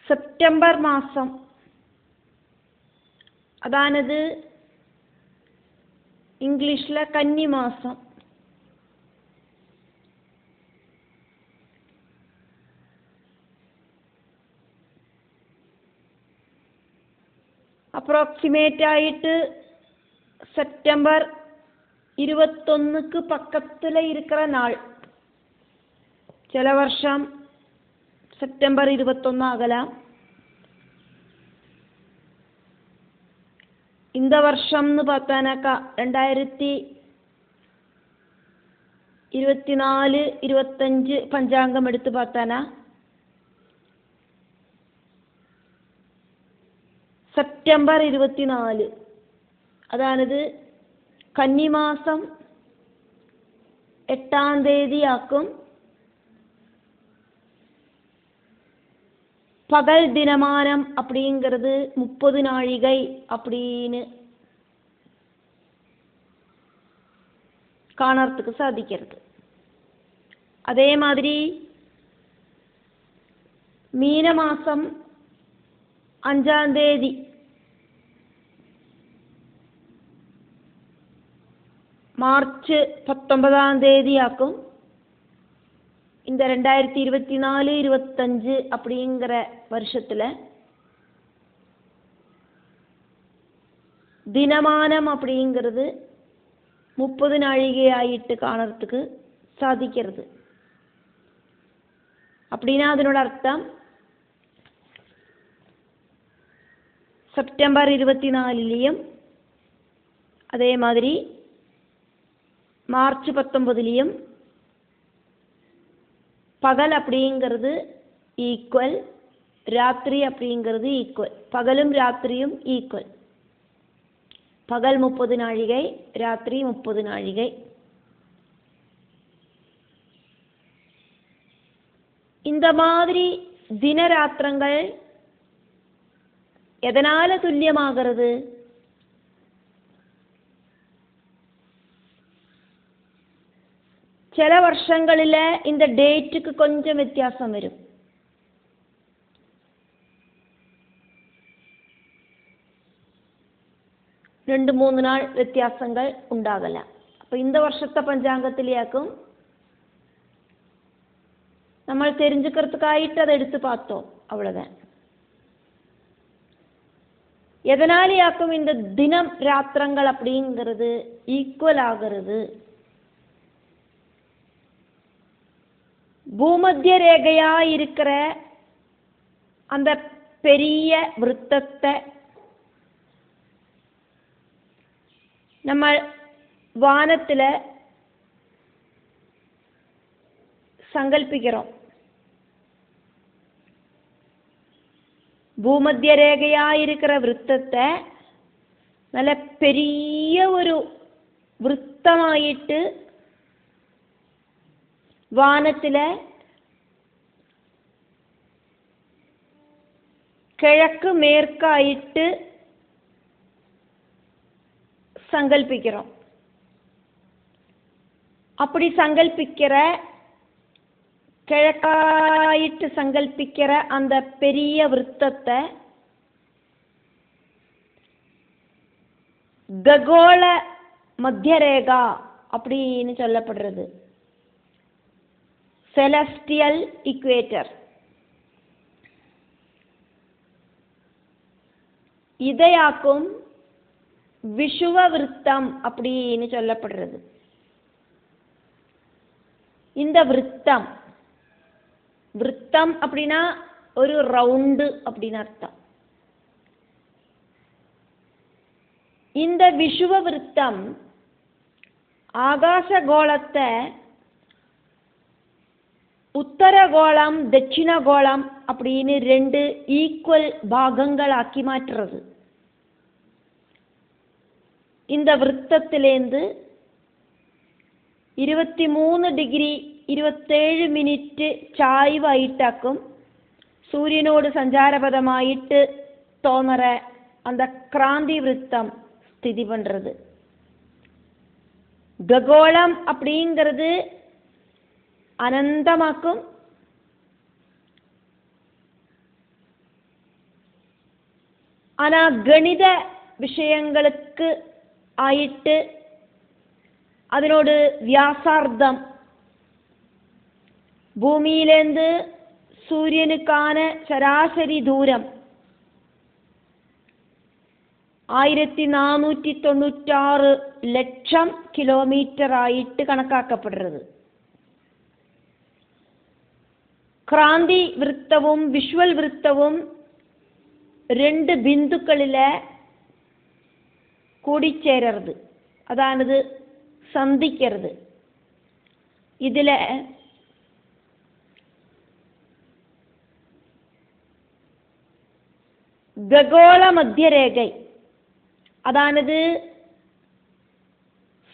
September മാസം, അതാണത് ഇംഗ്ലീഷിലെ കന്നിമാസം. Approximate ആയിട്ട് സെപ്റ്റംബർ 21க்கு பக்கத்தில் இருக்கிற நாள். சில வருஷம் செப்டம்பர் 21 ஆகலாம். இந்த வருஷம்னு பார்த்தானாக்கா 2024-25 பஞ்சாங்கம் எடுத்து பார்த்தானா സെപ്റ്റംബർ 24, അതാണത് കന്നിമാസം 8ஆம் தேதியாக்கும். பகல் தினமானம் அப்படிங்கிறது 30 நாழிகை அப்படின்னு കാണறதுக்கு சாதிக்கிறது. அதே மாதிரி மீனமாசம் 5ஆம் தேதி, மார்ச் 19ஆம் தேதியாக்கும். இந்த 2024-25 அப்படிங்கிற வருஷத்துல தினமானம் அப்படிங்கிறது 30 நாழிகை ஆயிட்டு കാണறதுக்கு சாதிக்கிறது. அப்படின்னா அதனோட அர்த்தம் செப்டம்பர் 24லையும் அதே மாதிரி மார்ச் 19லையும் பகல் அப்படிங்கிறது ஈக்குவல், ராத்திரி அப்படிங்கிறது ஈக்குவல். பகலும் ராத்திரியும் ஈக்குவல். பகல் 30 நாழிகை, ராத்திரி 30 நாழிகை. இந்த மாதிரி தினராத்திரங்கள் எதனால துல்லியமாகிறது? சில வருஷங்களில் இந்த டேட்டுக்கு கொஞ்சம் வித்தியாசம் வரும். ரெண்டு மூணு நாள் வித்தியாசங்கள் உண்டாகலாம். அப்போ இந்த வருஷത്തെ பஞ்சாங்கத்திலேயாக்கும் നമ്മൾ தெரிஞ்சுக்கிறதுக்காയിട്ട് அதை எடுத்து பார்த்தோம், அவ்வளவுதான். எதனாலேயாக்கும் இந்த தினம் ராத்திரங்கள் அப்படிங்கிறது ஈக்குவல் ஆகிறது? பூமத்திய ரேகையா இருக்கிற அந்த பெரிய விருத்தத்தை நம்ம வானத்துல சங்கல்பிக்கிறோம். ഭൂമധ്യ രേഖയായിരിக்கிற വൃത്തത്തെ നല്ല പെരിയ ഒരു വൃത്തമായിട്ട് വാനത്തിലെ കിഴക്ക് മേற்காയിട്ട് சங்கல்பிக்கிறோம். அப்படி சங்கல்பிக்கிற கிழக்காயிட்டு சங்கல்பிக்கிற அந்த பெரிய விருத்தத்தை ககோள மத்தியரேகா அப்படின்னு சொல்லப்படுறது. செலஸ்டியல் இக்வேட்டர். இதையாக்கும் விஷுவ விருத்தம் அப்படின்னு சொல்லப்படுறது. இந்த விருத்தம், விருத்தம் அப்படின்னா ஒரு ரவுண்டு அப்படின்னு அர்த்தம். இந்த விஷுவ விருத்தம் ஆகாச கோளத்தை உத்தரகோளம் தட்சிணகோளம் அப்படின்னு ரெண்டு ஈக்குவல் பாகங்களாக்கி மாற்றுறது. இந்த விருத்தத்திலேருந்து 23 டிகிரி 27 മിനിറ്റ് ചായ്വായിട്ടാക്കും സൂര്യനോട് സഞ്ചാരപഥമായിട്ട് തോന്നറ அந்த கிராந்தி விருத்தம் ஸ்திதி பண்றது. ககோளம் அப்படிங்கிறது அனந்தமாக்கும், ஆனால் கணித விஷயங்களுக்கு ஆயிட்டு அதனோட வியாசார்த்தம் பூமியிலேருந்து சூரியனுக்கான சராசரி தூரம் 1496 ലക്ഷം കിലോമീറ്റർ ആയിട്ട് കണക്കാക്കപ്പെടുന്നത്. ക്രാന്തി വൃത്തവും വിഷ്വൽ വൃത്തവും രണ്ട് ബിന്ദുക്കളിലെ കൂടിച്ചേരരുത്, അതാണിത് സന്ധിക്കരുത്. ഇതിലെ ഖഗോള മധ്യരേഖ, അതാണിത്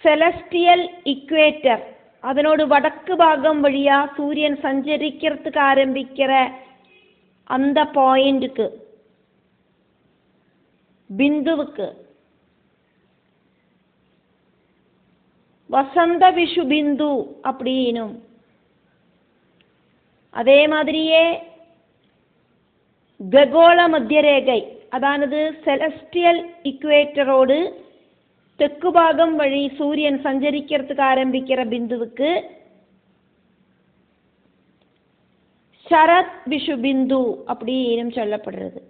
സെലസ്റ്റിയൽ ഇക്വേറ്റർ, அதனோடு வடக்கு பாகம் வழியா சூரியன் சஞ்சரிக்கிறதுக்கு ஆரம்பிக்கிற அந்த பாயிண்ட்டுக்கு பிந்துவுக்கு வசந்த விஷு பிந்து அப்படின்னும், அதே மாதிரியே ഖഗോള മധ്യരേഖை, അതാണിത് സെലസ്റ്റിയൽ ഇക്വേറ്ററോട് തെക്ക് ഭാഗം വഴി സൂര്യൻ സഞ്ചരിக்கிறதுக்கு ആരംഭിக்கிற ബിന്ദുവുക്ക് ശരത് விஷு பிந்து அப்படின்னு சொல்லப்படுறது.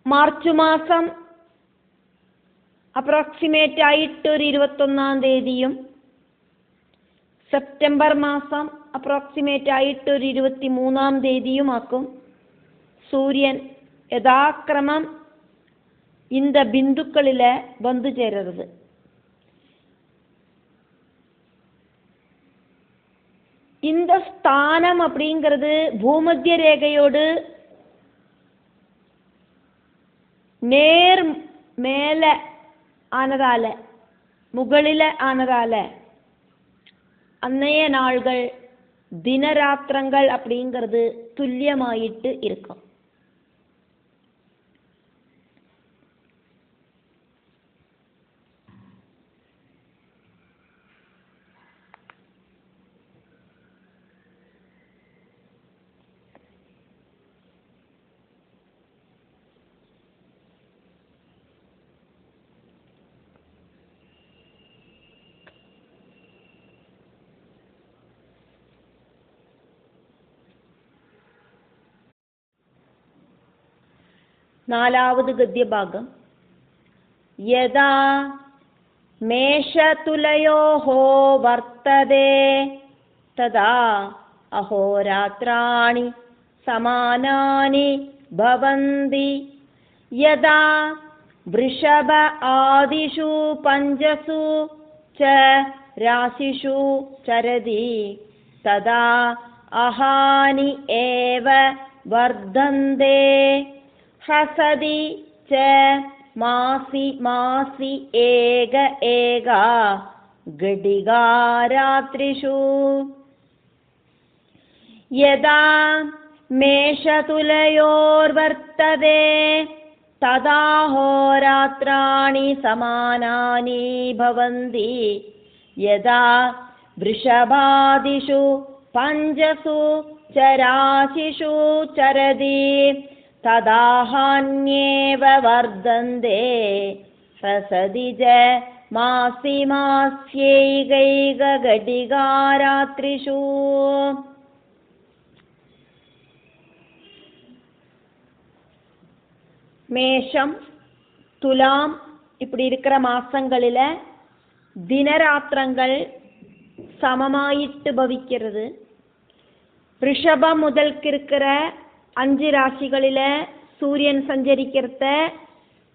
മാർച്ച് മാസം അപ്രോക്സിമേറ്റ് ആയിട്ട് ഒരു 21-ാം തീയതിയും സെപ്റ്റംബർ മാസം അപ്രോക്സിമേറ്റ് ആയിട്ട് ഒരു 23-ാം തീയതിയുമാക്കും സൂര്യൻ യഥാക്രമം இந்த பிந்துக்களில் வந்து சேருறது. இந்த ஸ்தானம் அப்படிங்கிறது பூமத்திய ரேகையோடு நேர் மேலே ஆனதால, முകളിലെ ஆனதால அன்னைய நாள்கள் தினராத்திரங்கள் அப்படிங்கிறது துல்லியமாயிட்டு இருக்கும். നാലാമത് ഗദ്യഭാഗം. യഥാ മേഷതുലയോഃ വർത്തതേ തഥാ അഹോരാത്രാണി സമാനാനി ഭവന്തി. യഥാ വൃഷഭ ആദിഷു പഞ്ചസു ച രാശിഷു ചരതി തഥാ അഹാനി ഏവ വർദ്ധന്തേ. ഹസതി ച മാസി മാസി ഏക ഏക ഘടികാരാത്രിഷു. യഥാ മേഷതുലയോർവർത്തതേ തഥാ ഹോരാത്രാണി സമാനാനി ഭവന്തി. യഥാ വൃഷഭാദിഷു പഞ്ചസു ച രാശിഷു ചരതി തദാഹാന്യേവ വർദ്ധന്തേ. ഹസതി ച മാസി മാസ്യൈകൈക ഘടികാരാത്രിഷു. மேஷம் துலாம் இப்படி இருக்கிற மாசங்களில் தினராத்திரங்கள் சமமாயிட்டு பவிக்கிறது. ரிஷபம் முதல்க்கு இருக்கிற 5 ராசிகளில் சூரியன் சஞ்சரிக்கிறத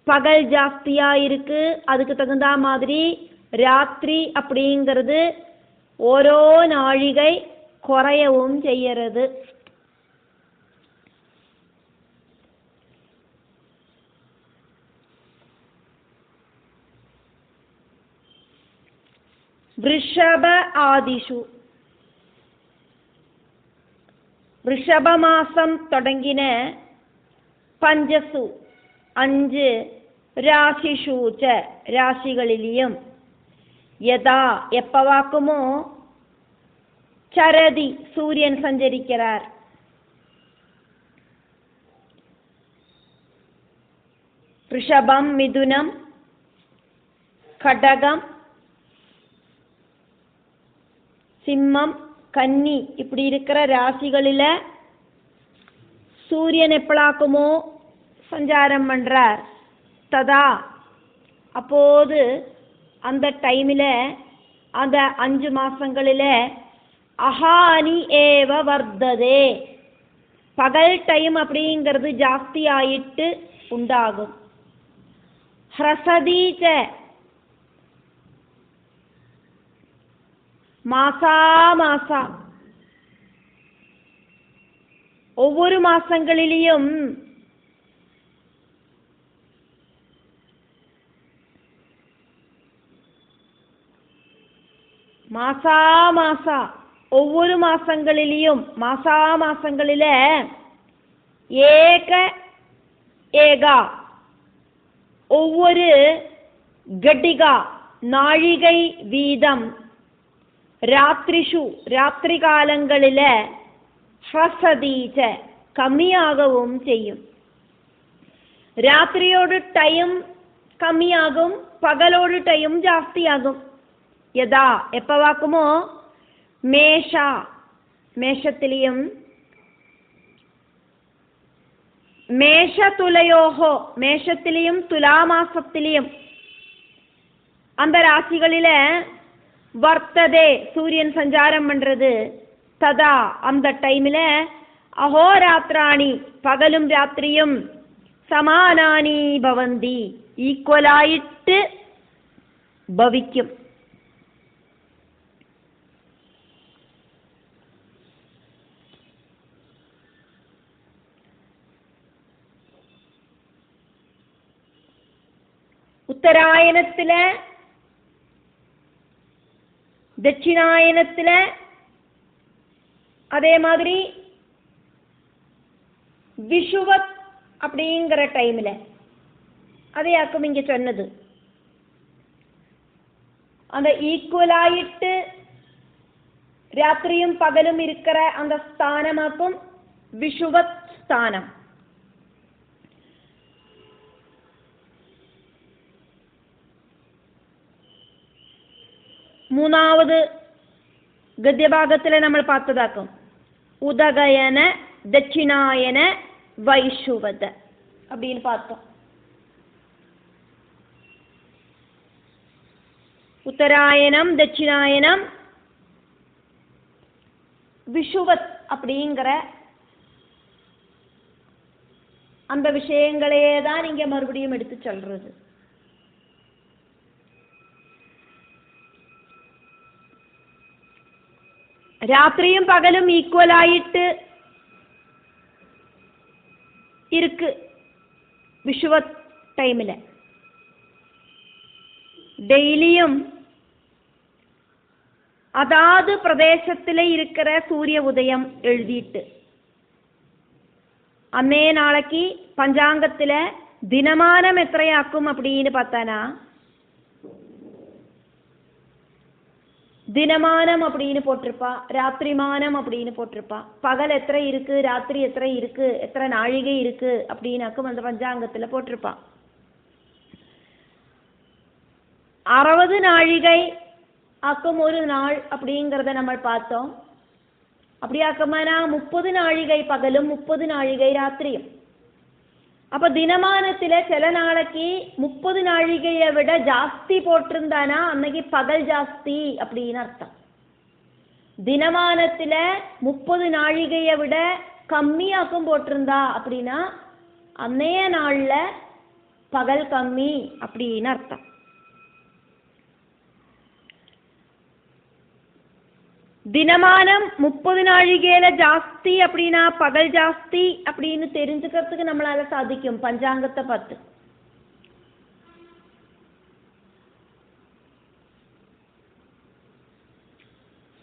பகல் ஜாஸ்தியாக இருக்கு, அதுக்கு தகுந்த மாதிரி ராத்திரி அப்படிங்கிறது ஓரோ நாழிகை குறையவும் செய்யறது. വൃഷഭ ആദിഷു, ഋഷഭമാസം തുടങ്ങിന പഞ്ചസു 5 രാശിഷു ച രാശികളിലെയും യഥാ எப்பவாக்குமோ ചരതി സൂര്യൻ സഞ്ചരിக்கிறார். ரிஷபம், மிதுனம், கடகம், சிம்மம், கன்னி இப்படி இருக்கிற ராசிகளில் சூரியன் எப்பளாக்குமோ சஞ்சாரம் பண்றார் ததா அப்போது அந்த டைமில் அந்த 5 மாசங்களில் அஹானி ஏவ வர்த்ததே பகல் டைம் அப்படிங்கிறது ஜாஸ்தி ஆயிட்டு உண்டாகும். ஹ்ரசதீச்ச மாசா மாசா ஒவ்வொரு மாசங்களிலும் மாசா மாசா ஒவ்வொரு மாசங்களிலும் மாசா மாசங்களில ஏக ஏகா ஒவ்வொரு கட்டிகா நாழிகை வீதம் ராத்திரிஷு ராத்திரி காலங்களில ஹ்ரசதீச்ச கம்மியாகவும் செய்யும். രാത്രിയോട് ടൈം കമ്മിയാകും, പകലോട് ടൈം ജാസ്തിയാകും. യഥാ എപ്പവാക്കുമോ മേഷ മേഷത്തിലെയും മേഷതുലയോഹോ മേഷത്തിലെയും തുലാമാസത്തിലെയും அந்த ராசிகளில் வர்த்ததே சூரியன் சஞ்சாரம் பண்ணுறது ததா அந்த டைமில் அஹோராத்திராணி பகலும் ராத்திரியும் സമാനാനി ഭവന്തി ഈക്വലായിട്ട് ഭവിക്കും. ഉത്തരായനത്തിലെ ദക്ഷിണായനത്തിലെ അതേമാതിരി விஷுவத் அப்படிங்கிற டைமில் அதையாக்கும் இங்கே சொன்னது. அந்த ஈக்குவலாயிட்டு ராத்திரியும் பகலும் இருக்கிற அந்த ஸ்தானமாக்கும் விஷுவத் ஸ்தானம். மூணாவது கத்தியபாகத்தில் நம்ம பார்த்ததாக்கும் உதகயன தட்சிணாயன வைஷுவத அப்படின்னு பார்த்தோம். உத்தராயணம் தட்சிணாயனம் விஷுவத் அப்படிங்கிற அந்த விஷயங்களே தான் இங்க மறுபடியும் எடுத்து சொல்றது. ராத்திரியும் பகலும் ஈக்குவலாயிட்டு இருக்கு விஷுவத் டைமில். டெய்லியும் அதாவது பிரதேசத்தில் இருக்கிற சூரிய உதயம் எழுதிட்டு அன்னே நாளைக்கு பஞ்சாங்கத்தில் தினமானம் எத்தையாக்கும் அப்படின்னு பார்த்தானா தினமானம் அப்படின்னு போட்டிருப்பா, ராத்திரிமானம் அப்படின்னு போட்டிருப்பா. பகல் எத்தனை இருக்கு, ராத்திரி எத்தனை இருக்கு, எத்தனை நாழிகை இருக்கு அப்படின்னாக்கும் அந்த பஞ்சாங்கத்தில் போட்டிருப்பா. 60 நாழிகை ஆக்கும் ஒரு நாள் அப்படிங்கிறத நம்ம பார்த்தோம். அப்படியாக்கமானா 30 நாழிகை பகலும் 30 நாழிகை ராத்திரியும். அப்போ தினமானத்தில் சில நாளைக்கு 30 நாழிகையை விட ஜாஸ்தி போட்டிருந்தானா அன்னைக்கு பகல் ஜாஸ்தி அப்படின்னு அர்த்தம். தினமானத்தில் 30 நாழிகையை விட கம்மியாக்கும் போட்டிருந்தா அப்படின்னா அன்னைய நாளில் பகல் கம்மி அப்படின்னு அர்த்தம். தினமானம் 30 நாழிகையில ஜாஸ்தி அப்படின்னா பகல் ஜாஸ்தி அப்படின்னு தெரிஞ்சுக்கிறதுக்கு நம்மளால சாதிக்கும் பஞ்சாங்கத்தை பார்த்து.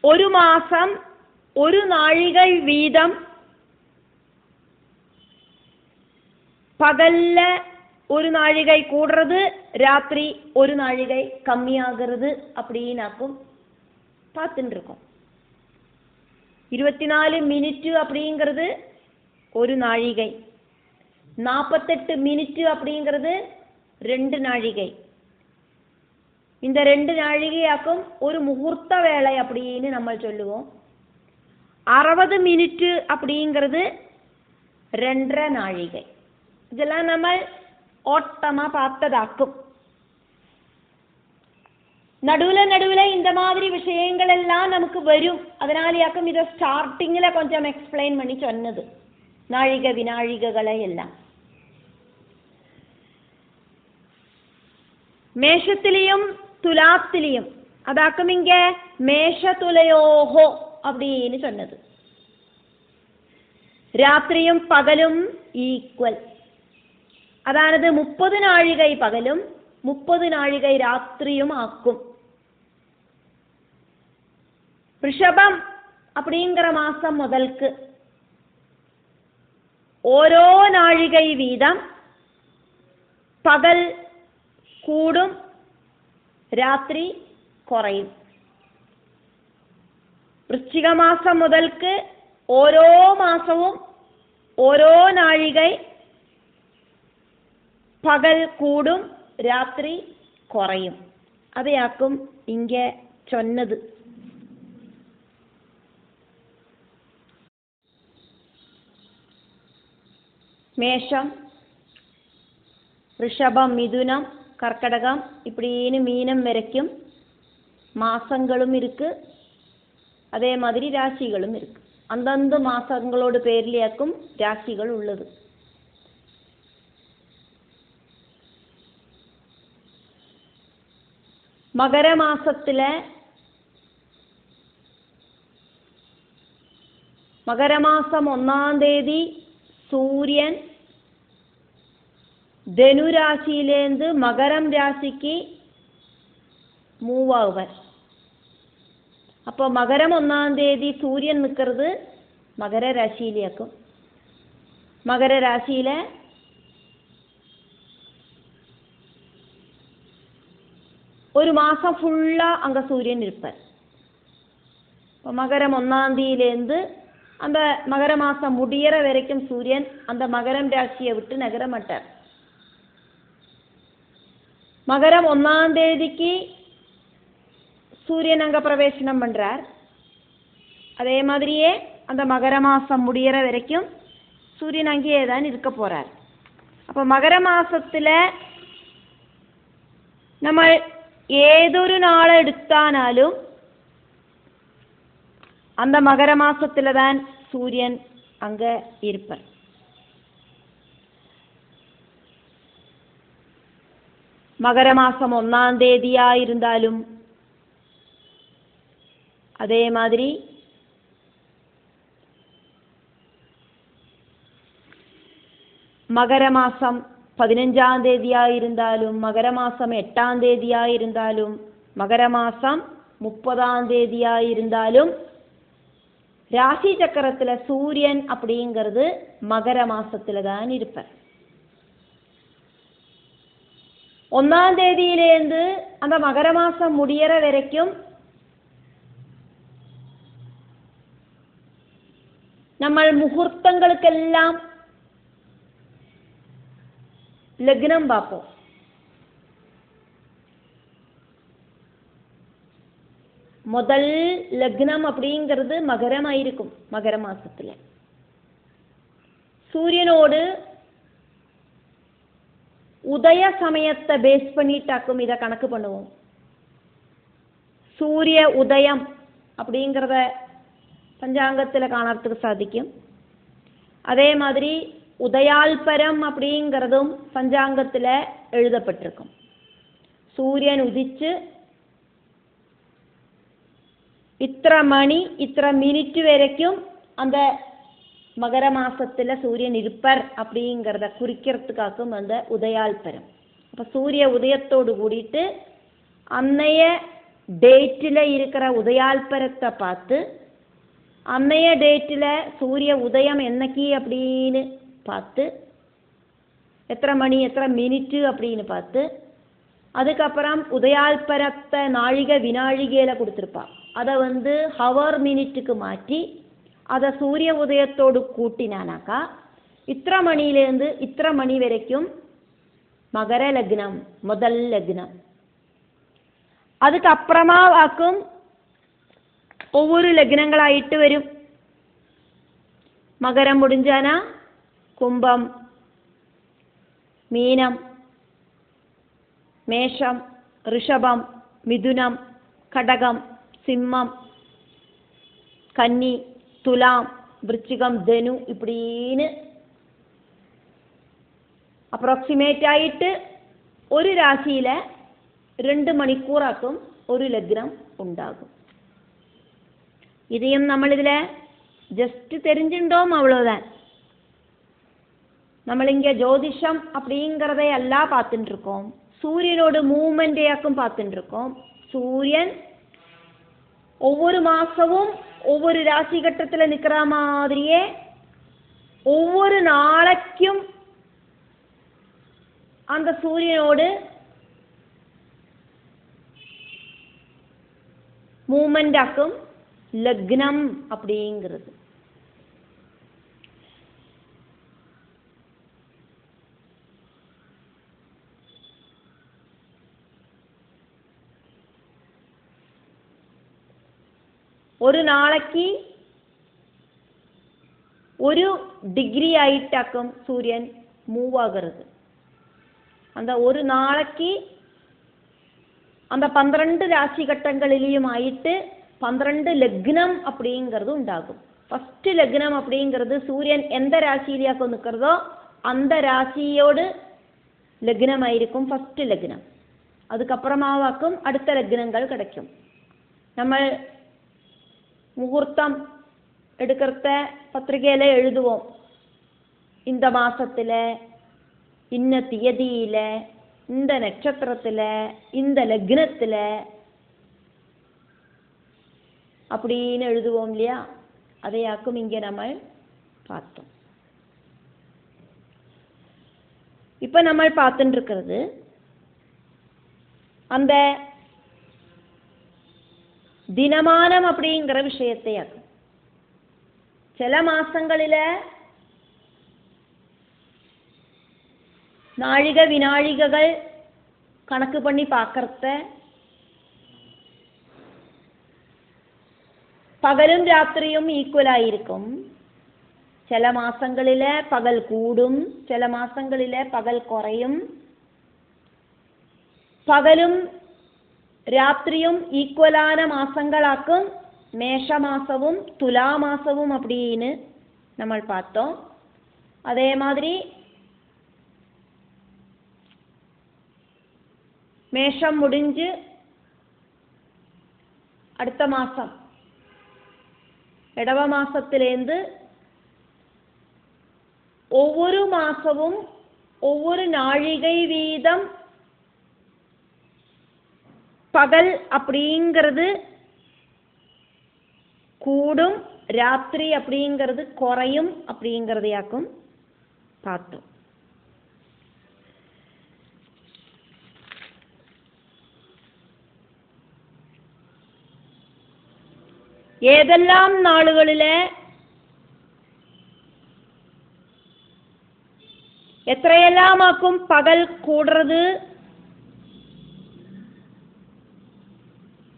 ஒரு மாசம் ஒரு நாழிகை வீதம் பகல்ல ஒரு நாழிகை கூடுறது, ராத்திரி ஒரு நாழிகை கம்மியாகிறது அப்படின்னாக்கும் பார்த்துட்டு இருக்கோம். 24 மினிட்டு அப்படிங்கிறது ஒரு நாழிகை, 48 மினிட்டு அப்படிங்கிறது 2 நாழிகை. இந்த 2 நாழிகையாக்கும் ஒரு முகூர்த்த வேளை அப்படின்னு நம்ம சொல்லுவோம். 60 மினிட் அப்படிங்கிறது 2.5 நாழிகை. இதெல்லாம் நம்ம ஓட்டமா பார்த்ததாக்கும். நடுவுல இந்த மாதிரி விஷயங்கள் எல்லாம் நமக்கு வரும். அதனாலயாக்கும் இதை ஸ்டார்டிங்ல கொஞ்சம் எக்ஸ்பிளைன் பண்ணி சொன்னது, நாழிகை வினாழிகைகளை எல்லாம். மேஷத்திலையும் துலாத்திலையும் அதாக்கும் இங்க மேஷதுலயோஹோ அப்படின்னு சொன்னது. രാത്രിയും പകലും ഈക്വൽ. അതായത് 30 നാഴികை പകലും 30 നാഴികை രാത്രിയും ആക്കും. ഋഷഭം அப்படிங்கிற மாசம் முதல்க்கு ഓരോ നാഴികை வீதம் പകൽ കൂടും രാത്രി കുറയും. വൃശ്ചിക മാസം മുതൽക്ക് ഓരോ മാസവും ഓരോ നാഴികை പകൽ കൂടും രാത്രി കുറയും. അതെയാക്കും ഇങ്ങ ചൊന്നത്. மேஷம், ரிஷபம், மிதுனம், கர்க்கடகம் இப்படின்னு மீனம் வரைக்கும் மாசங்களும் இருக்கு. அதே மாதிரி ராசிகளும் இருக்கு. அந்தந்த மாசங்களோட பேர்லயாக்கும் ராசிகள் உள்ளது. மகர மாசத்துல மகர மாசம் 1ஆம் தேதி சூரியன் ധനു രാശിയിലേந்து മകരം രാശിക്ക് മൂവ് ആവുവാൻ. അപ്പോൾ മകരം 1ആം തീയതി സൂര്യൻ നിൽക്കുന്നത് മകര രാശിയിലേക്കും. മകര രാശിയിലെ ഒരു മാസം ഫുള്ള அங்க சூரியன் இருப்பார். இப்போ மகரம் 1ஆம் தேதியிலேருந்து அந்த மகர மாசம் முடியற வரைக்கும் சூரியன் அந்த மகரம் ராசியை விட்டு நகர மாட்டார். மகரம் 1ஆம் தேதிக்கு சூரியன் அங்க பிரவேசனம் பண்றார். அதே மாதிரியே அந்த மகர மாசம் முடியற வரைக்கும் சூரியன் அங்கேயே தான் இருக்க போறார். அப்ப மகர மாசத்துல நம்ம ஏதொரு நாளை எடுத்தானாலும் அந்த மகர மாசத்துல தான் சூரியன் அங்க இருப்பார். மகர மாசம் 1ஆம் தேதியா இருந்தாலும் அதே மாதிரி மகர மாசம் 15ஆம் தேதியா இருந்தாலும் மகர மாசம் 8ஆம் தேதியா இருந்தாலும் மகர மாசம் 30ஆம் தேதியா இருந்தாலும் ராசி சக்கரத்துல சூரியன் அப்படிங்கிறது மகர மாசத்துல தான் இருப்பார். 1ஆம் தேதியிலேருந்து அந்த மகர மாசம் முடியற வரைக்கும் നമ്മൾ முகூர்த்தங்களுக்கெல்லாம் லக்னம் பார்ப்போம். முதல் லக்னம் அப்படிங்கிறது மகரமாயிருக்கும். மகர மாசத்துல சூரியனோடு உதய சமயத்தை பேஸ் பண்ணிட்டாக்கும் இதை கணக்கு பண்ணுவோம். சூரிய உதயம் அப்படிங்கிறத பஞ்சாங்கத்தில் காணறதுக்கு சாதிக்கும். அதே மாதிரி உதயால்பரம் அப்படிங்கிறதும் பஞ்சாங்கத்தில் எழுதப்பட்டிருக்கும். சூரியன் உதிச்சு இத்தனை மணி இத்தனை மினிட் வரைக்கும் அந்த மகர மாசத்துல சூரியன் இருப்பார் அப்படிங்கிறத குறிக்கிறதுக்காகவும் அந்த உதயால்பரம். அப்போ சூரிய உதயத்தோடு கூடிட்டு அன்னைய டேட்டில் இருக்கிற உதயால்பரத்தை பார்த்து அன்னைய டேட்டில் சூரிய உதயம் என்னைக்கு அப்படின்னு பார்த்து எத்தனை மணி எத்தனை மினிட் அப்படின்னு பார்த்து அதுக்கப்புறம் உதயால்பரத்தை நாழிகை வினாழிகையில் கொடுத்துருப்பா. அதை ஹவர் மினிட்டுக்கு மாற்றி அதை சூரிய உதயத்தோடு கூட்டினானாக்கா இத்தனை மணியிலேருந்து இத்தனை மணி வரைக்கும் மகர லக்னம் முதல் லக்னம். அதுக்கப்புறமாவாக்கும் ஒவ்வொரு லக்னங்களாயிட்டு வரும். மகரம் முடிஞ்சானா கும்பம், மீனம், மேஷம், ரிஷபம், மிதுனம், கடகம், சிம்மம், கன்னி, துலாம், விருச்சிகம், தனு இப்படின்னு അപ്രോക്സിമേറ്റ് ആയിട്ട് ഒരു രാശിയിൽ 2 മണിക്കൂറാക്കും ഒരു ലഗ്നം ഉണ്ടാകും. ഇதையும் നമ്മളിതിൽ ஜஸ்ட் தெரிஞ்சிட்டோம் அவ்வளோதான். நம்ம இங்கே ஜோதிஷம் அப்படிங்கிறதை எல்லாம் பார்த்துட்டு இருக்கோம். சூரியனோட மூவ்மெண்ட்டையாக்கும் பார்த்துட்டு இருக்கோம். சூரியன் ஒவ்வொரு மாசமும் ஒவ்வொரு ராசி கட்டத்தில் நிற்கிற மாதிரியே ஒவ்வொரு நாளைக்கும் அந்த சூரியனோடு மூவ்மெண்ட் ஆக்கும் லக்னம் அப்படிங்கிறது. ஒரு நாளைக்கு 1 டிகிரி ஆயிட்டாக்கும் சூரியன் மூவ் ஆகிறது. அந்த ஒரு நாளைக்கு அந்த 12 ராசி கட்டங்களிலையும் ஆயிட்டு 12 லக்னம் அப்படிங்கிறது உண்டாகும். ஃபர்ஸ்ட் லக்னம் அப்படிங்கிறது சூரியன் எந்த ராசியிலேயாக்கும் நிற்கிறதோ அந்த ராசியோடு லக்னம் ஆயிருக்கும் ஃபர்ஸ்ட் லக்னம். அதுக்கப்புறமாவாக்கும் அடுத்த லக்னங்கள் கிடைக்கும். நம்ம முகூர்த்தம் எடுக்கிறத பத்திரிகையில் எழுதுவோம். இந்த மாசத்துல இன்ன தியதியில இந்த நட்சத்திரத்துல இந்த லக்னத்துல அப்படின்னு எழுதுவோம் இல்லையா? அதையாக்கும் இங்கே நம்ம பார்த்தோம். இப்ப நம்ம பார்த்துட்டு இருக்கிறது அந்த தினமானம் அப்படிங்கிற விஷயத்தையாக்கும். சில மாசங்களில நாழிகை வினாழிகைகள் கணக்கு பண்ணி பார்க்கறத பகலும் ராத்திரியும் ஈக்குவலாயிருக்கும். சில மாசங்களில பகல் கூடும், சில மாசங்களில பகல் குறையும். பகலும் രാത്രിയും ഈക്വലാന മാസങ്ങളാക്കും മേഷമാസവും തുലാമാസവും அப்படின்னு നമ്മൾ பார்த்தோம். அதே மாதிரி மேஷம் முடிஞ்சு அடுத்த மாசம் இடவ மாசத்திலேருந்து ஒவ்வொரு மாசமும் ஒவ்வொரு நாழிகை வீதம் பகல் அப்படிங்கிறது கூடும், ராத்திரி அப்படிங்கிறது குறையும் அப்படிங்கிறதையாக்கும் பார்த்தோம். ഏതെല്ലാം നാളുകളിലെ എത്രയെല്ലാമാക്കും പകൽ കൂടുന്നത്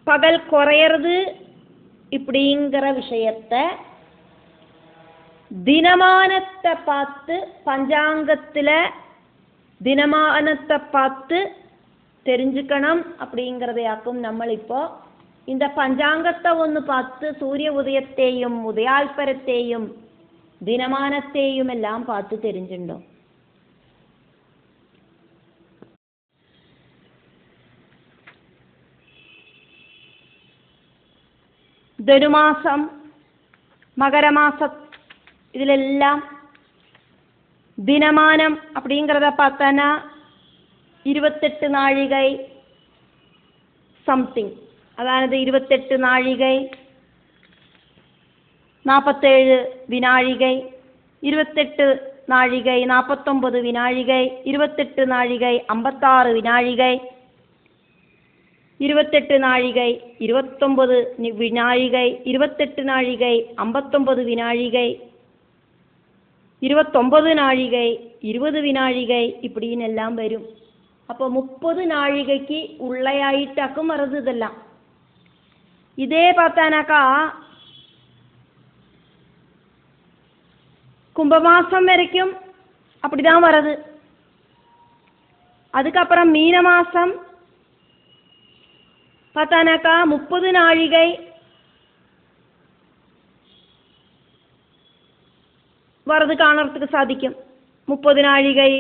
பகல் குறையிறது இப்படிங்கிற விஷயத்தை தினமானத்தை பார்த்து பஞ்சாங்கத்தில் தினமானத்தை பார்த்து தெரிஞ்சுக்கணும் அப்படிங்கிறதையாக்கும். നമ്മൾ ഇപ്പോൾ இந்த பஞ்சாங்கத்தை ഒന്ന് பார்த்து சூரிய உதயத்தையும் உதயால்பரத்தையும் ദിനമാനത്തെയും എല്ലാം பார்த்து தெரிஞ்சுണ്ടോ? ധനുമാസം, மகரமாசம் ഇതിലെല്ലാം தினமானம் அப்படிங்கிறத பார்த்தானா 28 நாழிகை சம்திங், அதாவது 28 நாழிகை 47 வினாழிகை, 28 நாழிகை 49 வினாழிகை, 28 நாழிகை 56 வினாழிகை, 28 நாழிகை 29 வினாழிகை, 28 நாழிகை 59 வினாழிகை, 29 நாழிகை 20 வினாழிகை இப்படின்னு எல்லாம் வரும். அப்போ 30 நாழிகைக்கு உள்ளையாயிட்டாக்கும் வருது இதெல்லாம். இதே பார்த்தானாக்கா கும்பமாசம் வரைக்கும் அப்படிதான் வருது. அதுக்கப்புறம் மீன மாசம் பார்த்தானாக்கா 30 நாழிகை வரது காணறதுக்கு சாதிக்கும். 30 நாழிகை,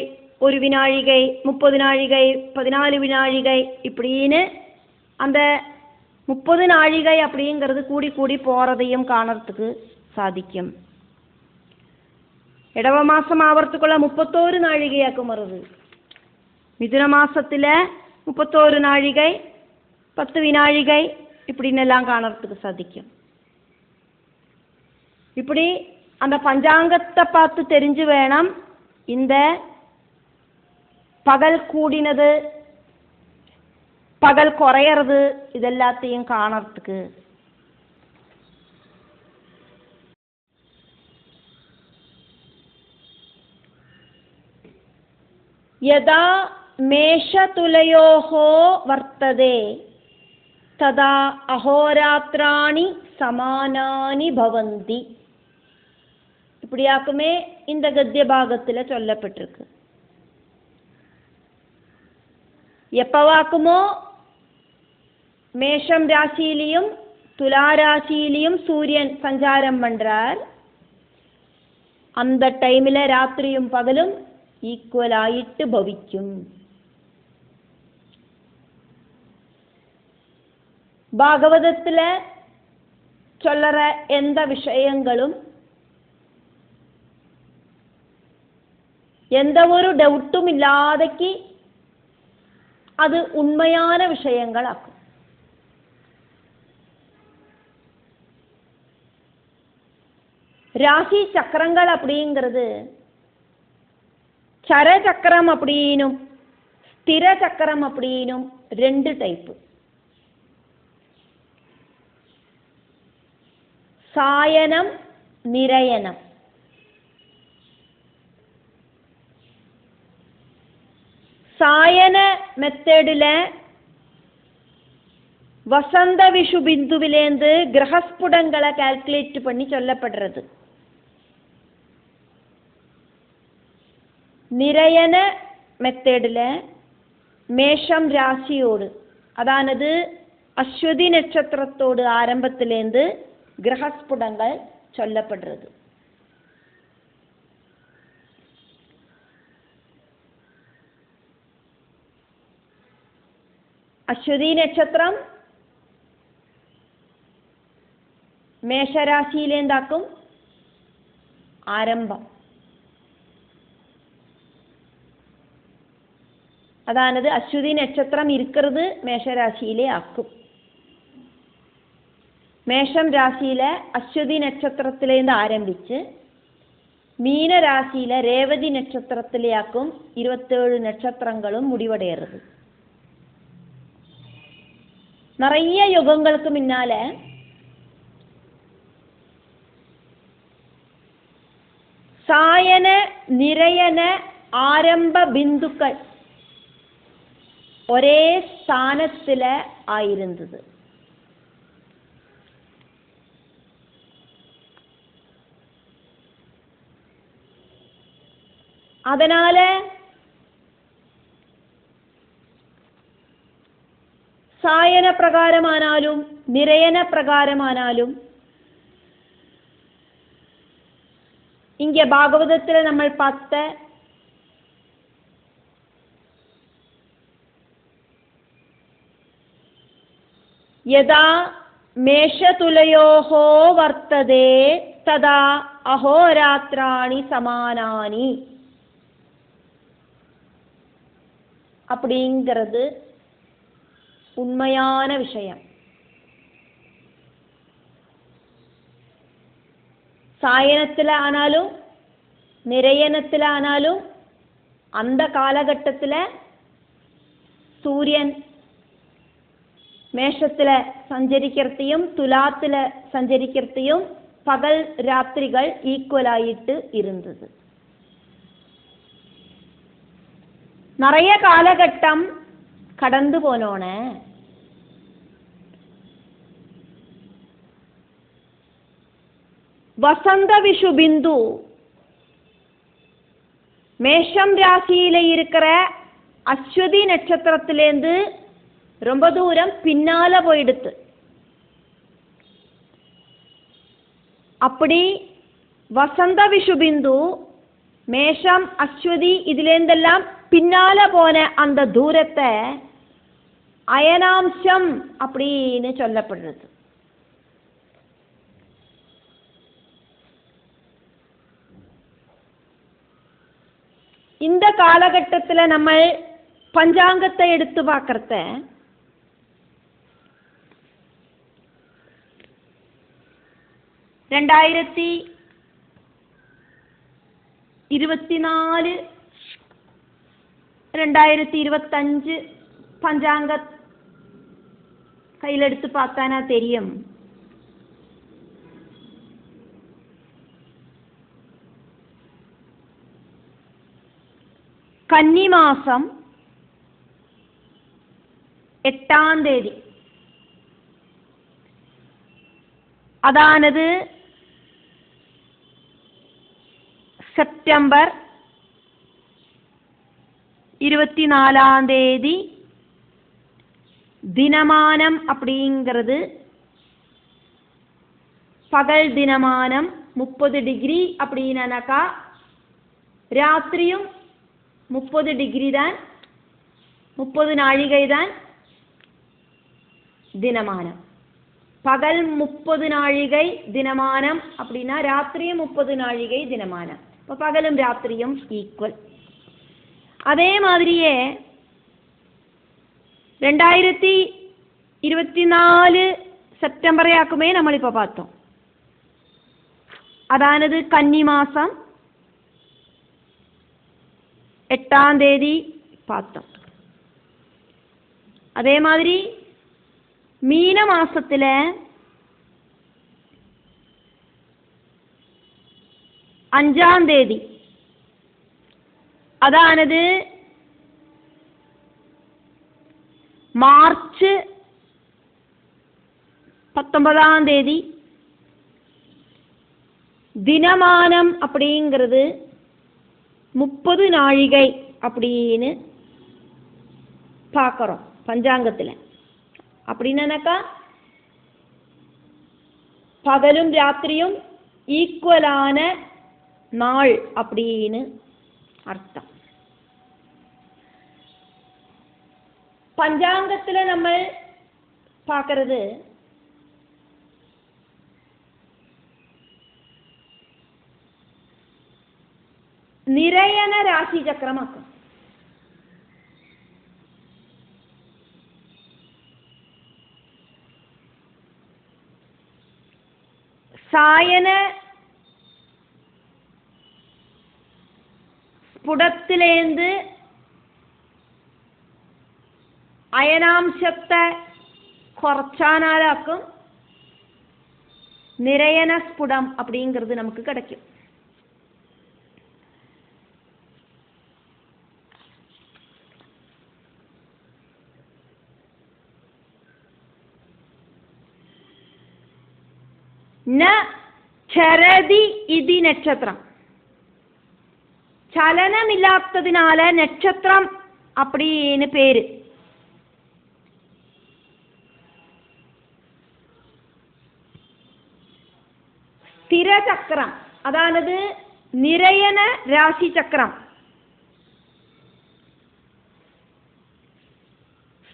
1 வினாழிகை, 30 நாழிகை, 14 வினாழிகை இப்படின்னு அந்த 30 நாழிகை அப்படிங்கிறது கூடி கூடி போறதையும் காணறதுக்கு சாதிக்கும். இடவ மாசம் ஆவறதுக்குள்ள 31 நாழிகையாக்கும் வருது. மிதுன மாசத்துல 31 நாழிகை, 10 வினாழிகை இப்படின்னு எல்லாம் காணறதுக்கு சாதிக்கும். இப்படி அந்த பஞ்சாங்கத்தை பார்த்து தெரிஞ்சு வேணும் இந்த பகல் கூடினது பகல் குறையறது இதெல்லாத்தையும் காணறதுக்கு. யதா மேஷதுலயோஹோ வர்த்ததே ததா அஹோராத்ராணி சமானானி பவந்தி. இப்படியாக்குமே இந்த கத்திய பாகத்தில் சொல்லப்பட்டிருக்கு. எப்பவாக்குமோ மேஷம் ராசியிலையும் துலா ராசியிலையும் சூரியன் சஞ்சாரம் பண்றார். அந்த டைமில் ராத்திரியும் பகலும் ஈக்குவல் ஆயிட்டு பவிக்கும். பாகவதத்தில் சொல்லற எந்த விஷயங்களும் எந்த ஒரு டவுட்டும் இல்லாதக்கு அது உண்மையான விஷயங்களாக்கும். ராசி சக்கரங்கள் அப்படிங்கிறது சர சக்கரம் அப்படின்னும் ஸ்திர சக்கரம் அப்படின்னும் 2 டைப்பு. சாயனம், நிரயனம். சாயன மெத்தடில் வசந்த விஷு பிந்துவிலேந்து கிரகஸ்புடங்களை கால்குலேட் பண்ணி சொல்லப்படுறது. நிரயன மெத்தடில் மேஷம் ராசியோடு அதானது அஸ்வதி நட்சத்திரத்தோடு ஆரம்பத்திலேருந்து கிரகஸ்புடங்கள் சொல்லப்படுறது. അശ്വതി നക്ഷത്രം മേഷരാശിയിലെ എന്താക്കും ആരംഭം. അതാണത് അശ്വതി നക്ഷത്രം ഇരിക്കുന്നത് മേഷരാശിയിലെ ആക്കും. മേഷം രാശിയിലെ അശ്വതി നക്ഷത്രത്തിലേന്ന് ആരംഭിച്ച് മീനരാശിയിലെ രേവതി നക്ഷത്രത്തിലേക്കും 27 നക്ഷത്രങ്ങളും முடிவடைகிறது. நிறைய யுகங்களுக்கு முன்னால சாயன நிரயன ஆரம்ப பிந்துக்கள் ஒரே ஸ்தானத்தில் ஆயிருந்தது. அதனால சாயன பிரகாரமானாலும் நிரயன பிரகாரமானாலும் இங்கே பாகவதத்தில் நம்ம பார்த்த யதா மேஷதுலயோஹோ வர்த்ததே ததா அஹோராத்ராணி சமானானி அப்படிங்கிறது உண்மையான விஷயம். சாயனத்தில் ஆனாலும் நிரயனத்தில் ஆனாலும் அந்த காலகட்டத்தில் சூரியன் மேஷத்தில் சஞ்சரிக்கிறதையும் துலாத்தில் சஞ்சரிக்கிறதையும் பகல் ராத்திரிகள் ஈக்குவல் ஆயிட்டு இருந்தது. நிறைய காலகட்டம் கடந்து போனோன வசந்த விஷு பிந்து மேஷம் ராசியில இருக்கிற அஸ்வதி நட்சத்திரத்திலேருந்து ரொம்ப தூரம் பின்னால போயிடுத்து. அப்படி வசந்த விஷு பிந்து மேஷம் அஸ்வதி இதிலேருந்தெல்லாம் பின்னால போன அந்த தூரத்தை அயனாம்சம் அப்படின்னு சொல்லப்படுறது. இந்த காலகட்டத்தில் நம்ம பஞ்சாங்கத்தை எடுத்து பார்க்கறத 2024 2025 பஞ்சாங்க கையில் எடுத்து பார்த்தானா தெரியும். கன்னி மாசம் 8ஆம் தேதி, அதானது செப்டம்பர் 24ஆம் தேதி தினமானம் அப்படிங்கிறது பகல் தினமானம் 30 டிகிரி அப்படின்னாக்கா ராத்திரியும் 30 டிகிரி தான், 30 நாழிகை தான் தினமானம். பகல் 30 நாழிகை தினமானம் அப்படின்னா ராத்திரியும் 30 நாழிகை தினமானம். இப்போ பகலும் ராத்திரியும் ஈக்குவல். அதே மாதிரியே 2024 செப்டம்பரை ஆக்குமே നമ്മൾ இப்போ பார்த்தோம். அதானது கன்னி மாசம் 8ஆம் தேதி பார்த்தோம். அதே மாதிரி மீன மாசத்துல 5ஆம் தேதி, அதானது மார்ச் 19ஆம் தேதி தினமானம் அப்படிங்கிறது 30 நாழிகை அப்படின்னு பார்க்குறோம் பஞ்சாங்கத்தில். அப்படின்னாக்கா பகலும் ராத்திரியும் ஈக்குவலான நாள் அப்படின்னு அர்த்தம். பஞ்சாங்கத்தில் நம்ம பார்க்கறது நிரயன ராசி சக்கரமாக்கும். സായന സ്ഫുടത്തിലേന്ത് അയനാംശത്തെ കുറച്ചാനാലാക്കും നിരയന സ്ഫുടം அப்படிங்கிறது നമുക്ക് கிடைக்கும். ന ചരതി ഇതി നക്ഷത്രം, ചലനമില്ലാത്തതിനാല നക്ഷത്രം அப்படின்னு பேரு. സ്ഥിര ചക്രം, അതാണത് നിരയന രാശി ചക്രം.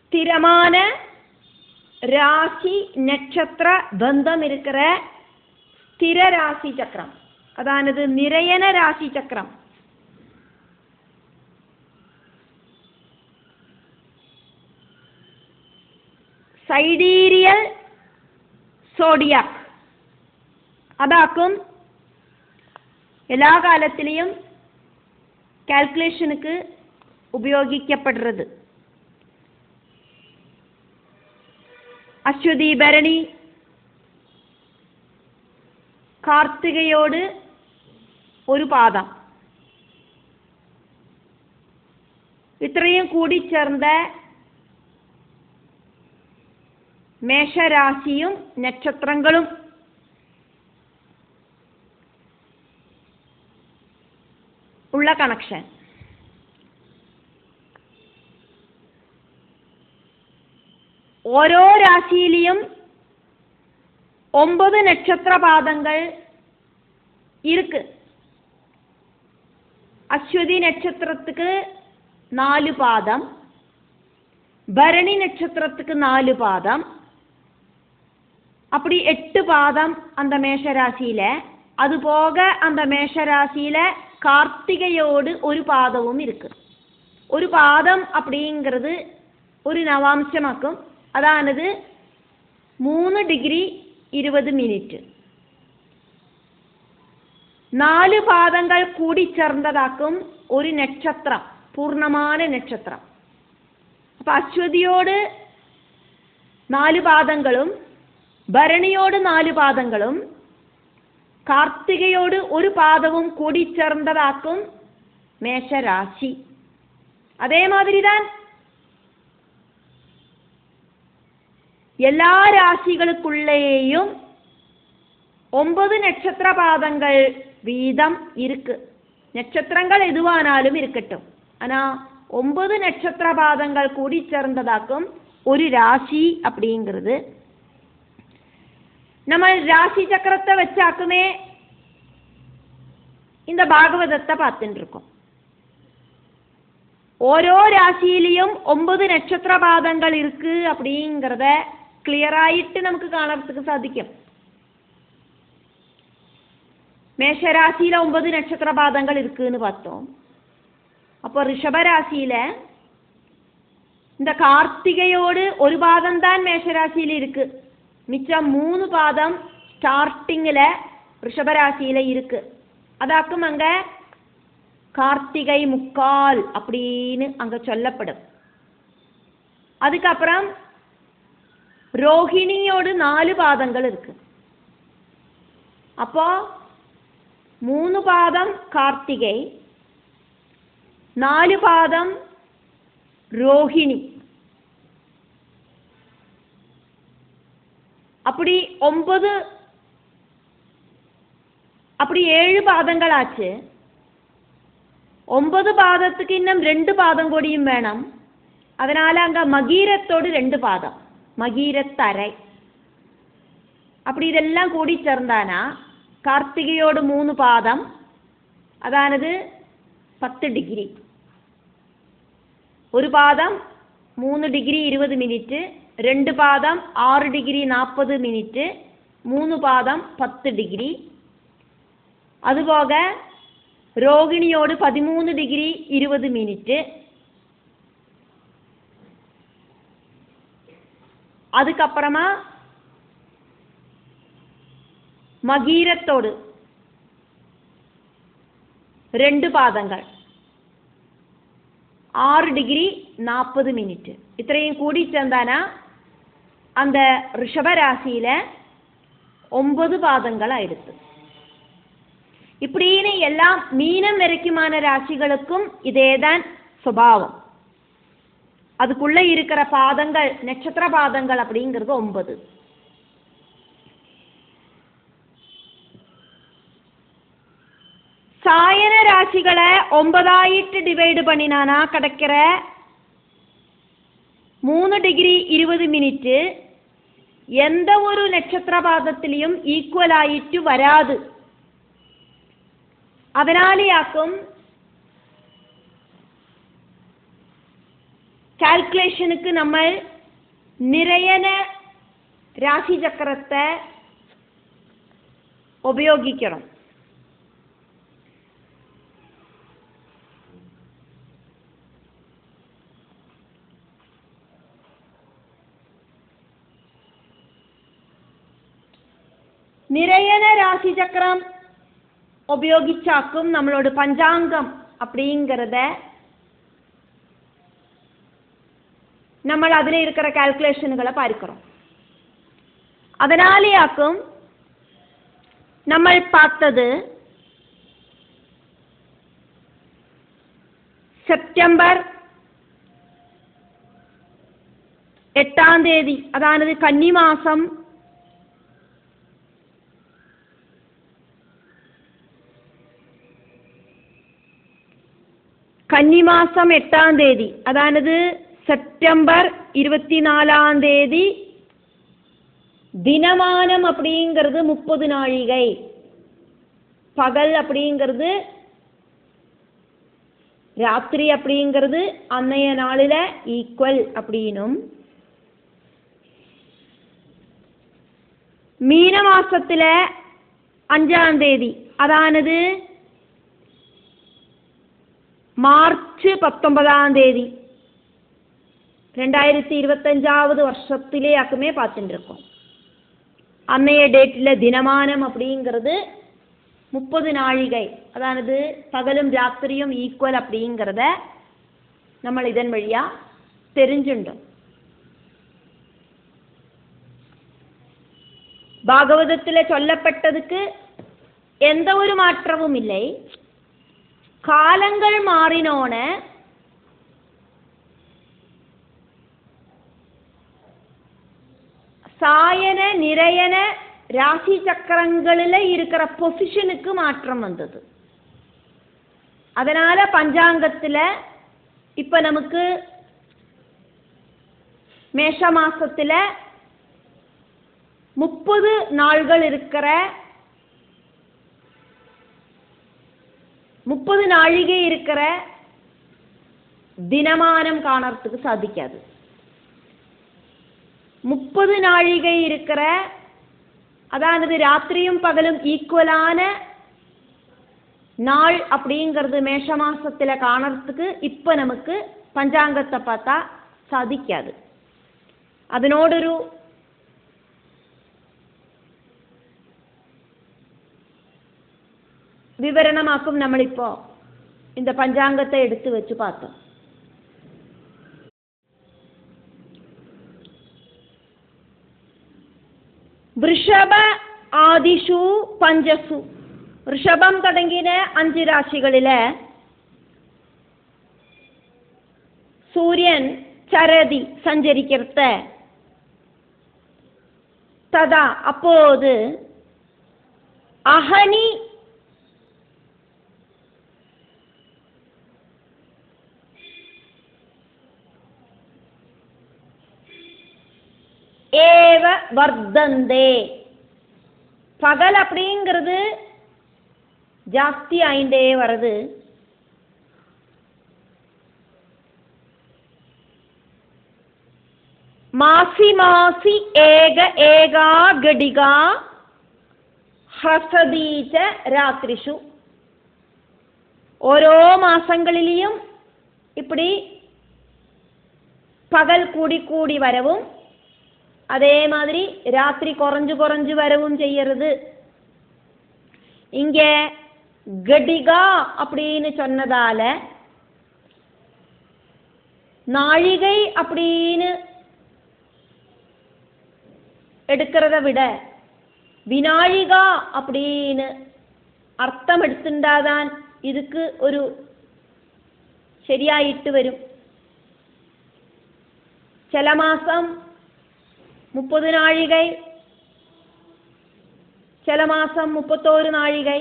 സ്ഥിരமான ராசி நட்சத்திர பந்தம் இருக்கிற ஸ்திர ராசி சக்கரம், அதானது நிரயன ராசி சக்கரம். സൈഡീരിയൽ സോഡിയാക് അതാക്കും എല്ലാ കാലത്തിലെയും കാൽക്കുലേഷനുக்கு ഉപയോഗിക്കപ്പെടുന്നത്. അശ്വതി ഭരണി കാർത്തികയോട് ഒരു പാദം, ഇത്ര இத்தனையும் கூடி சேர்ந்த மேஷராசியும் நட்சத்திரங்களும் உள்ள கனெக்ஷன். ഓരോ രാശിയിലും 9 നക്ഷത്ര പാദങ്ങൾ இருக்கு. அஸ்வதி நட்சத்திரத்துக்கு 4 பாதம், பரணி நட்சத்திரத்துக்கு 4 பாதம், அப்படி 8 பாதம் அந்த மேஷராசியில. அது போக அந்த மேஷராசியில கார்த்திகையோடு ஒரு பாதமும் இருக்கு. ஒரு பாதம் அப்படிங்கிறது ஒரு நவாம்சமாக்கும். அதானது 3 டிகிரி 20 മിനിറ്റ്. 4 പാദങ്ങൾ കൂടിച്ചേർന്നതാക്കും ഒരു നക്ഷത്രം, പൂർണ്ണமான നക്ഷത്രം. അപ്പൊ അശ്വതിയോട് 4 പാദങ്ങളും ഭരണിയോട് 4 പാദങ്ങളും കാർത്തികയോട് ഒരു പാദവും കൂടിച്ചേർന്നതാക്കും മേഷരാശി. അതേമാതിരി தான் எல்லா ராசிகளுக்குள்ளேயும் 9 நட்சத்திர பாதங்கள் வீதம் இருக்கு. நட்சத்திரங்கள் எதுவானாலும் இருக்கட்டும், ஆனா 9 நட்சத்திர பாதங்கள் கூடி சேர்ந்ததாக்கும் ஒரு ராசி அப்படிங்கிறது. நம்ம ராசி சக்கரத்தை வச்சாக்குமே இந்த பாகவதத்தை பார்த்துட்டு இருக்கோம். ഓരോ രാശിയിലും 9 നക്ഷത്ര പാദങ്ങൾ இருக்கு அப்படிங்கறத ക്ലിയറായിട്ട് നമുക്ക് കാണാൻ സാധിക്കും. மேஷராசியில 9 நட்சத்திர பாதங்கள் இருக்குன்னு பார்த்தோம். அப்போ ரிஷபராசியில இந்த கார்த்திகையோடு ஒரு பாதம் தான் மேஷராசியில இருக்கு. மிச்சம் 3 பாதம் ஸ்டார்டிங்ல ரிஷபராசியில இருக்கு. அதாக்கும் அங்க கார்த்திகை முக்கால் அப்படின்னு அங்க சொல்லப்படும். அதுக்கப்புறம் ரோஹிணியோடு 4 பாதங்கள் இருக்கு. அப்போ 3 பாதம் கார்த்திகை, 4 பாதம் ரோஹிணி. அப்படி 7 பாதங்கள் ஆச்சு. 9 பாதத்துக்கு இன்னும் 2 பாதம் கூடியும் வேணும். அதனால அங்க மகீரத்தோடு 2 பாதம், மகீரத்தரை. அப்படி இதெல்லாம் கூடி சேர்ந்தானா கார்த்திகையோடு 3 பாதம், அதானது 10 டிகிரி. ஒரு பாதம் 3 டிகிரி 20 மினிറ്റ്, 2 பாதம் 6 டிகிரி 40 மினிറ്റ്, 3 பாதம் 10 டிகிரி. அதுபோக ரோகிணியோடு 13 டிகிரி 20 மினிറ്റ്. அதுக்கப்புறமா மகீரத்தோடு 2 பாதங்கள் 6 டிகிரி 40 மினிറ്റ്. இത്രയും கூடி சேர்ந்தானா அந்த ரிஷபராசியில 9 பாதங்கள் ஆயிடுது. இப்படின்னு எல்லா மீனம் வரைக்குமான ராசிகளுக்கும் இதேதான் சுபாவம். அதுக்குள்ள இருக்கிற பாதங்கள், நட்சத்திர பாதங்கள் அப்படிங்கிறது 9. சாயன ராசிகளை 9 டிவைடு பண்ணினானா கிடைக்கிற 3 டிகிரி 20 மினிറ്റ് எந்த ஒரு நட்சத்திர பாதத்திலையும் ஈக்குவல் ஆயிட்டு வராது. அதனாலேயாக்கும் கால்குலேஷனுக்கு நம்ம நிறையன ராசி சக்கரத்தை உபயோகிக்கிறோம். நிறையன ராசி சக்கரம் உபயோகிச்சாக்கும் நம்மளோட பஞ்சாங்கம் அப்படிங்கிறத നമ്മൾ அதில் இருக்கிற கால்குலேஷன்களை பார்க்கிறோம். அதனாலேயாக்கும் நம்ம பார்த்தது செப்டம்பர் 8ஆம் தேதி, அதானது கன்னிமாசம் கன்னிமாசம் 8ஆம் தேதி, அதானது செப்டம்பர் 24ஆம் தேதி. தினமானம் அப்படிங்கிறது 30 நாழிகை, பகல் அப்படிங்கிறது ராத்திரி அப்படிங்கிறது அன்னைய நாளில ஈக்குவல் அப்படின்னும், மீன மாசத்துல 5ஆம் தேதி, அதானது மார்ச் 19ஆம் தேதி 2025வது வருஷத்திலேயாக்குமே பார்த்துட்டு இருக்கோம். அன்னைய டேட்டில் தினமானம் அப்படிங்கிறது 30 நாழிகை, அதானது பகலும் ராத்திரியும் ஈக்குவல் அப்படிங்கிறத நம்ம இதன் வழியா தெரிஞ்சுட்டோம். பாகவதத்தில் சொல்லப்பட்டதுக்கு எந்த ஒரு மாற்றமும் இல்லை. காலங்கள் மாறினோன சாயன நிறையன ராசி சக்கரங்களில் இருக்கிற பொசிஷனுக்கு மாற்றம் வந்தது. அதனால பஞ்சாங்கத்தில் இப்ப நமக்கு மேஷ மாசத்துல 30 நாள்கள் இருக்கிற 30 நாழிகை இருக்கிற தினமானம் காணறதுக்கு சாதிக்காது. 30 நாழிகை இருக்கிற, அதானது ராத்திரியும் பகலும் ஈக்குவலான நாள் அப்படிங்கிறது மேஷ மாசத்துல காணறதுக்கு இப்ப நமக்கு பஞ்சாங்கத்தை பார்த்தா சாதிக்காது. അതിനോടൊരു വിവരണമാക്കും നമ്മളിപ്പോ இந்த பஞ்சாங்கத்தை எடுத்து வச்சு பார்த்தோம். വൃഷഭ ആദിഷു പഞ്ചസു, വൃഷഭം തുടങ്ങിയ 5 രാശികളിലെ സൂര്യൻ ചരതി സഞ്ചരിക്കരുത്. തഥാ அப்போது அஹனி ஏவ வர்தந்தே, பகல் அப்படிங்கிறது ஜாஸ்தி ஆயிண்டே வருது. மாசி மாசி ஏக ஏகா கடிகா ஹ்ரசதீச்ச ராத்ரிஷு, ഓരോ മാസങ്ങളിലും இப்படி பகல் கூடி கூடி வரவும் அதே மாதிரி ராத்திரி குறைஞ்சு குறைஞ்சு வரவும் செய்யறது. இங்க கடிகா அப்படின்னு சொன்னதால நாழிகை அப்படின்னு எடுக்கிறத விட வினாழிகா அப்படின்னு அர்த்தம் எடுத்துட்டாதான் இதுக்கு ஒரு ശരിയായിട്ട് വരും. ചില മാസം 30 നാഴികை, ചില മാസം 31 നാഴിகை.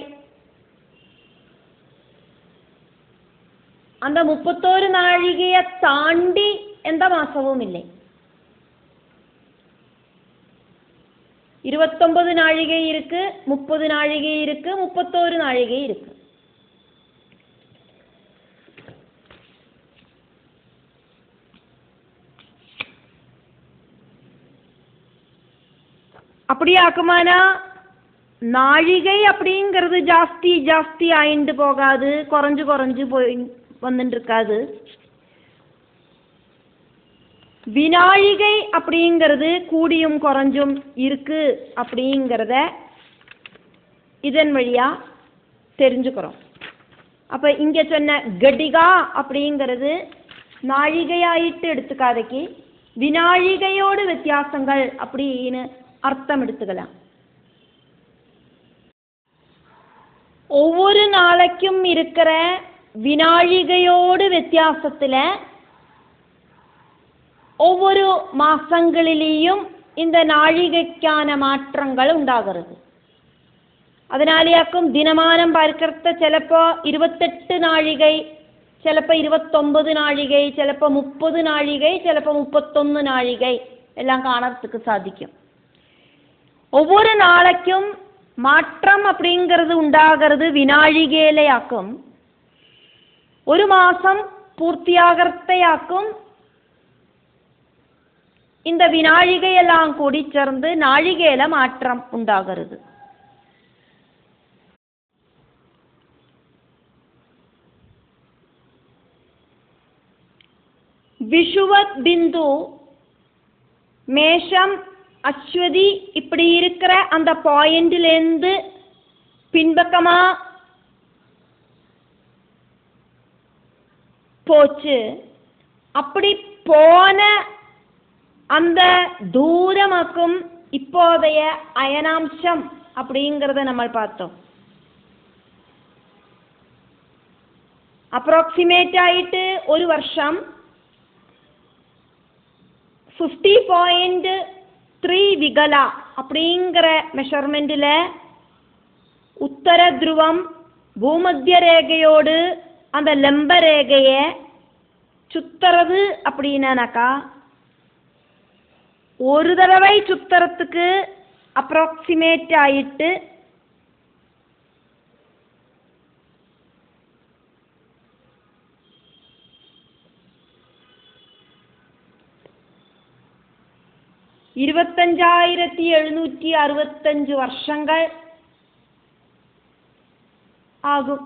அந்த 31 நாழிகையை தாண்டி எந்த மாசமும் இல்லை. 29 நாழிகை இருக்கு, 30 நாழிகை இருக்கு, 31 நாழிகை இருக்கு. அப்படியாக்குமானா நாழிகை அப்படிங்கிறது ஜாஸ்தி ஜாஸ்தி ஆயிண்டு போகாது, குறைஞ்சு குறைஞ்சு போய் வந்துட்டு இருக்காது. வினாழிகை அப்படிங்கிறது கூடியும் குறைஞ்சும் இருக்கு அப்படிங்கிறத இதன் வழியா தெரிஞ்சுக்கிறோம். அப்ப இங்க சொன்ன கடிகா அப்படிங்கிறது நாழிகையாயிட்டு எடுத்துக்காதைக்கு வினாழிகையோடு வித்தியாசங்கள் அப்படின்னு அர்த்தம் எடுத்துக்கலாம். ஒவ்வொரு நாளைக்கும் இருக்கிற வினாழிகையோடு வித்தியாசத்துல ஒவ்வொரு மாசங்களிலேயும் இந்த நாழிகைக்கான மாற்றங்கள் உண்டாகிறது. அதனாலேயாக்கும் தினமானம் பார்க்கறத ചിലപ്പോ 28 നാഴികை, ചിലപ്പോ 29 നാഴികை, ചിലപ്പോ 30 നാഴികை, ചിലപ്പോ 31 നാഴികை எல்லாம் காணறதுக்கு சாதிக்கும். ஒவ்வொரு நாளைக்கும் மாற்றம் அப்படிங்கிறது உண்டாகிறது வினாழிகையிலேயாக்கும். ஒரு மாசம் பூர்த்தியாகிறதையாக்கும் இந்த வினாழிகையெல்லாம் கூடி சேர்ந்து நாழிகையில மாற்றம் உண்டாகிறது. விஷுவத் பிந்து மேஷம் அஸ்வதி இப்படி இருக்கிற அந்த பாயிண்டிலேருந்து பின்பக்கமா போச்சு. அப்படி போன அந்த தூரமாக்கும் இப்போதைய அயனாம்சம் அப்படிங்கிறத நம்ம பார்த்தோம். அப்ராக்சிமேட் ஆயிட்டு ஒரு வருஷம் 50.3 விகலா அப்படிங்கிற மெஷர்மெண்டில் உத்தர துருவம் பூமத்திய ரேகையோடு அந்த லம்ப ரேகையை சுத்துறது அப்படின்னாக்கா ஒரு தடவை சுத்துறதுக்கு அப்ராக்சிமேட் ஆயிட்டு 25,765 വർഷങ്ങൾ ആകും.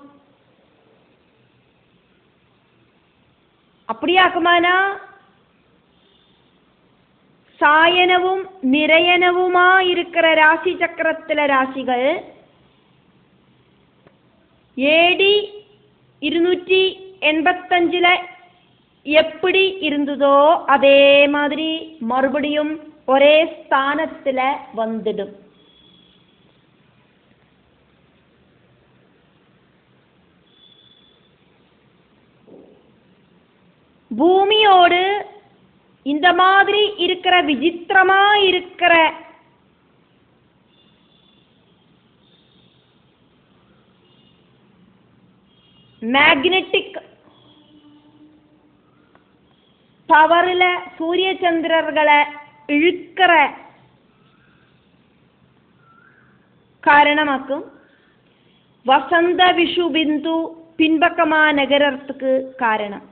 அப்படியாக்குமானா சாயனவும் நிறையனவுமாயிருக்கிற ராசி சக்கரத்தில ராசிகள் AD 285ல எப்படி இருந்ததோ அதே மாதிரி மறுபடியும் ஒரே ஸ்தானத்துல வந்துடும். பூமியோடு இந்த மாதிரி இருக்கிற விசித்திரமா இருக்கிற மேக்னெட்டிக் பவர்ல சூரிய சந்திரர்களை இழுக்கிற காரணமாக்கும் வசந்த விஷு பிந்து பின்பக்கமா நகரத்துக்கு காரணம்.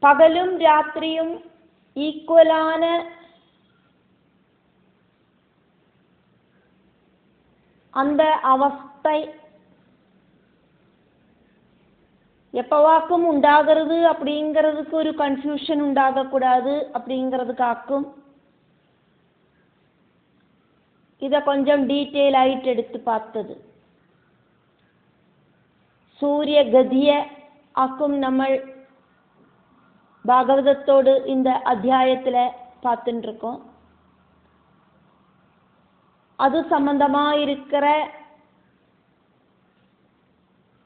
பகலும் ராத்திரியும் ஈக்குவலான அந்த அவஸ்தை எப்பவாக்கும் உண்டாகிறது அப்படிங்கிறதுக்கு ஒரு கன்ஃபியூஷன் உண்டாகக்கூடாது அப்படிங்கிறதுக்காக்கும் இதை கொஞ்சம் டீட்டெயில் ஆயிட்டு எடுத்து பார்த்தது. சூரிய கதியை ஆக்கும் நம்ம பாகவதத்தோடு இந்த அத்தியாயத்தில் பார்த்துட்டு இருக்கோம். அது சம்பந்தமாக இருக்கிற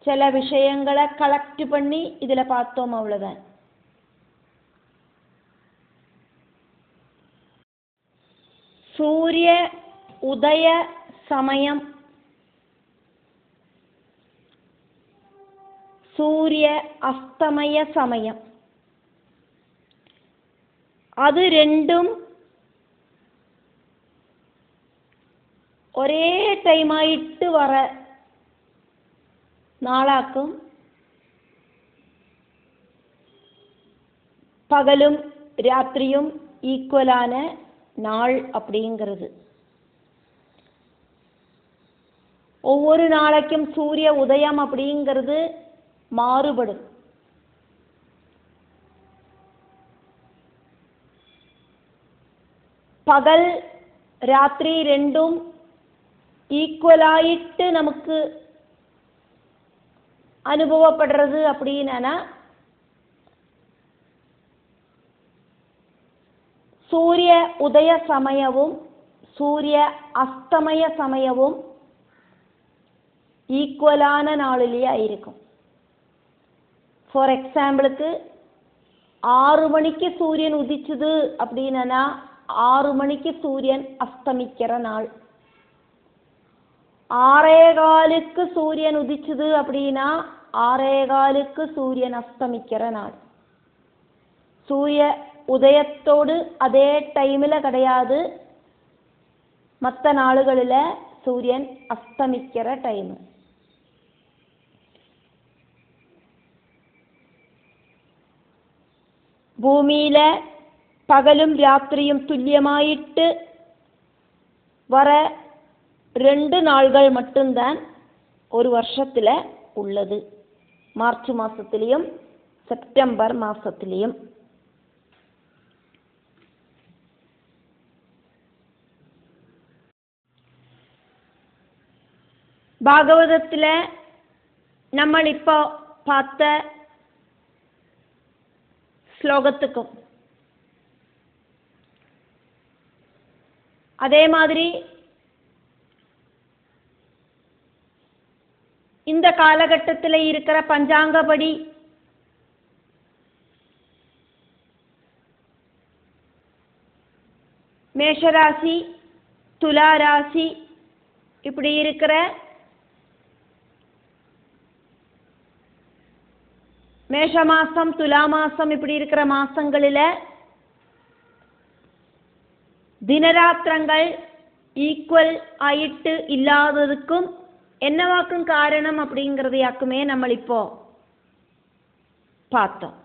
சில விஷயங்களை கலெக்ட் பண்ணி இதில் பார்த்தோம், அவ்வளோதான். சூரிய உதய சமயம், சூரிய அஸ்தமய சமயம், அது ரெண்டும் ஒரே டைம் ஆயிட்டு வர நாளாக்கும். பகலும் ராத்திரியும் ஈக்குவலான நாள் அப்படிங்கிறது. ஒவ்வொரு நாளைக்கும் சூரிய உதயம் அப்படிங்கிறது மாறுபடும். പകൽ രാത്രി രണ്ടും ஈக்குவலாயிட்டு நமக்கு அனுபவப்படுறது அப்படின்னா சூரிய உதய சமயமும் சூரிய அஸ்தமய சமயமும் ஈக்குவலான நாளிலேயே ஆயிருக்கும். ஃபார் எக்ஸாம்பிளுக்கு 6 மணிக்கு சூரியன் உதிச்சுது அப்படின்னா 6 மணிக்கு சூரியன் அஸ்தமிக்கிற நாள். 6:15க்கு சூரியன் உதிச்சுது அப்படின்னா 6:15க்கு சூரியன் அஸ்தமிக்கிற நாள். சூரிய உதயத்தோடு அதே டைமில் கிடையாது, மற்ற நாளுகளில் சூரியன் அஸ்தமிக்கிற டைம். பூமியில பகலும் ராத்திரியும் துல்லியமாயிட்டு வர 2 நாள்கள் மட்டும்தான் ஒரு வருஷத்தில் உள்ளது. மார்ச் மாதத்திலையும் செப்டம்பர் மாதத்திலையும். பாகவதத்தில் நம்ம இப்போ பார்த்த ஸ்லோகத்துக்கும் அதே மாதிரி இந்த காலகட்டத்தில் இருக்கிற பஞ்சாங்கப்படி மேஷராசி, துலா ராசி இப்படி இருக்கிற மேஷ மாசம், துலா மாசம் இப்படி இருக்கிற மாசங்களில் தினராத்திரங்கள் ஈக்குவல் ஆயிட்டு இல்லாததுக்கும் என்னவாக்கும் காரணம் அப்படிங்கிறதையாக்குமே நம்ம இப்போ பார்த்தோம்.